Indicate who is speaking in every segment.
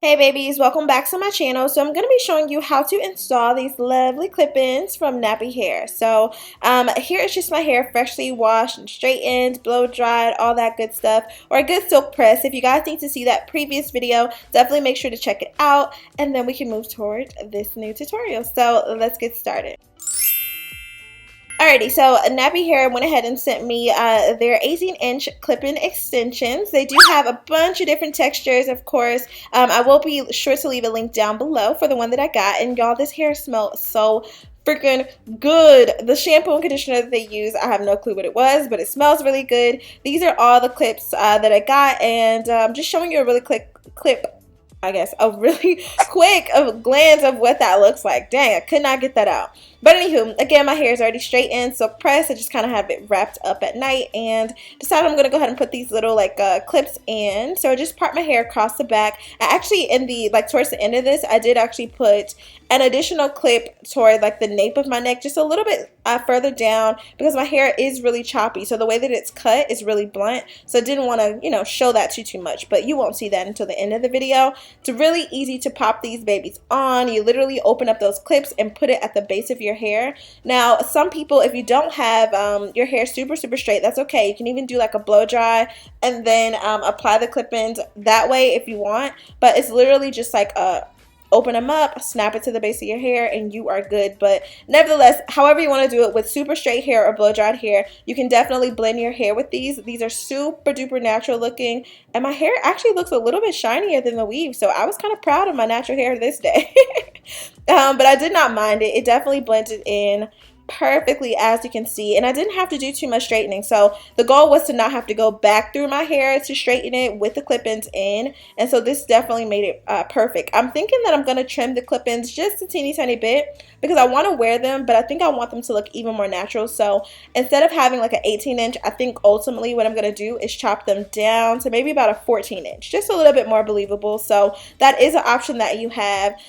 Speaker 1: Hey babies, welcome back to my channel. So I'm going to be showing you how to install these lovely clip-ins from Knappy hair. So here is just my hair freshly washed and straightened, blow dried, all that good stuff, or a good silk press. If you guys need to see that previous video, definitely make sure to check it out, and then we can move toward this new tutorial. So let's get started. Alrighty, so Knappy Hair went ahead and sent me their 18-inch clip-in extensions. They do have a bunch of different textures, of course. I will be sure to leave a link down below for the one that I got. And y'all, this hair smells so freaking good. The shampoo and conditioner that they use, I have no clue what it was, but it smells really good. These are all the clips that I got, and I'm just showing you a really quick clip. I guess a really quick glance of what that looks like. Dang, I could not get that out. But anywho, again, my hair is already straightened, so pressed. I just kind of have it wrapped up at night and decided I'm going to go ahead and put these little clips in. So I just part my hair across the back. I actually, towards the end of this, I did actually put an additional clip toward the nape of my neck, just a little bit further down, because my hair is really choppy. So the way that it's cut is really blunt. So I didn't want to, show that too much, but you won't see that until the end of the video. It's really easy to pop these babies on. You literally open up those clips and put it at the base of your hair. Now, some people, if you don't have your hair super straight, that's okay. You can even do like a blow dry and then apply the clip-ins that way if you want. But it's literally just like open them up, snap it to the base of your hair, and you are good. But nevertheless, however you want to do it, with super straight hair or blow dried hair, you can definitely blend your hair with these. These are super duper natural looking, and my hair actually looks a little bit shinier than the weave, so I was kind of proud of my natural hair this day. But I did not mind it. It definitely blended in perfectly, as you can see, and I didn't have to do too much straightening. So the goal was to not have to go back through my hair to straighten it with the clip-ins in, and so this definitely made it perfect. I'm thinking that I'm going to trim the clip-ins just a teeny tiny bit because I want to wear them, but I think I want them to look even more natural. So instead of having like an 18-inch, I think ultimately what I'm going to do is chop them down to maybe about a 14-inch, just a little bit more believable. So that is an option that you have.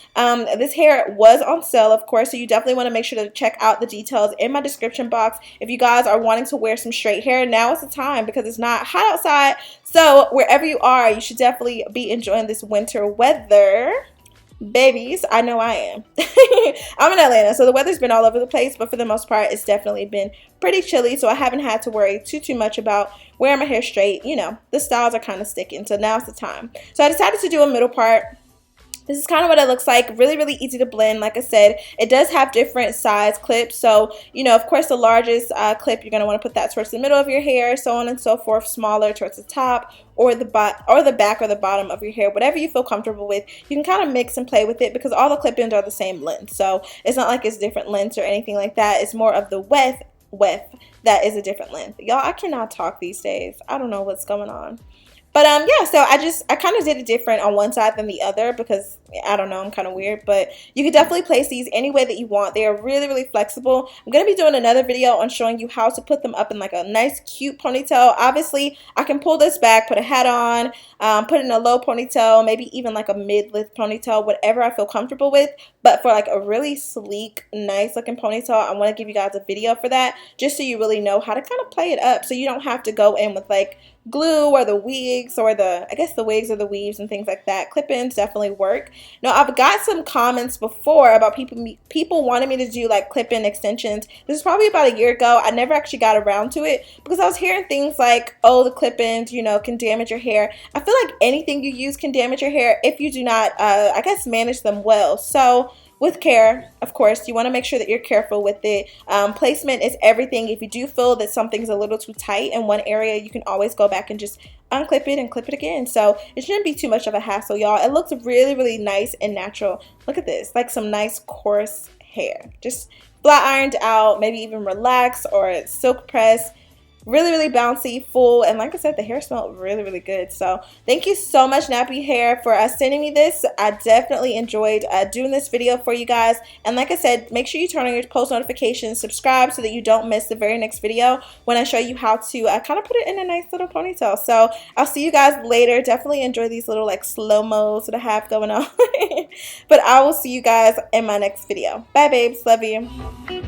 Speaker 1: This hair was on sale, of course, so you definitely want to make sure to check out the details in my description box. If you guys are wanting to wear some straight hair, now is the time because it's not hot outside. So wherever you are, you should definitely be enjoying this winter weather. Babies, I know I am. I'm in Atlanta, so the weather's been all over the place, but for the most part, it's definitely been pretty chilly, so I haven't had to worry too much about wearing my hair straight. The styles are kind of sticking, so now's the time. So I decided to do a middle part. This is kind of what it looks like. Really easy to blend. Like I said, it does have different size clips. So, of course, the largest clip, you're going to want to put that towards the middle of your hair, so on and so forth. Smaller towards the top or the back or the bottom of your hair, whatever you feel comfortable with. You can kind of mix and play with it because all the clip-ins are the same length. So it's not like it's different lengths or anything like that. It's more of the width that is a different length. Y'all, I cannot talk these days. I don't know what's going on. But yeah, so I kind of did it different on one side than the other because, I don't know, I'm kind of weird. But you can definitely place these any way that you want. They are really flexible. I'm going to be doing another video on showing you how to put them up in like a nice cute ponytail. Obviously, I can pull this back, put a hat on, put it in a low ponytail, maybe even like a mid-length ponytail, whatever I feel comfortable with. But for like a really sleek, nice looking ponytail, I want to give you guys a video for that just so you really know how to kind of play it up so you don't have to go in with like glue or the wigs or the wigs or the weaves and things like that. Clip-ins definitely work. Now, I've got some comments before about people wanting me to do like clip-in extensions. This is probably about a year ago. I never actually got around to it because I was hearing things like, oh, the clip-ins, can damage your hair. I feel like anything you use can damage your hair if you do not, manage them well. So with care, of course, you want to make sure that you're careful with it. Placement is everything. If you do feel that something's a little too tight in one area, you can always go back and just unclip it and clip it again. So it shouldn't be too much of a hassle, y'all. It looks really nice and natural. Look at this, like some nice coarse hair. Just flat ironed out, maybe even relaxed or silk press. Really bouncy, full, and like I said, the hair smelled really good. So thank you so much, Knappy Hair, for sending me this. I definitely enjoyed doing this video for you guys. And like I said, make sure you turn on your post notifications, subscribe so that you don't miss the very next video when I show you how to kind of put it in a nice little ponytail. So I'll see you guys later. Definitely enjoy these little like slow-mos that I have going on. But I will see you guys in my next video. Bye, babes. Love you.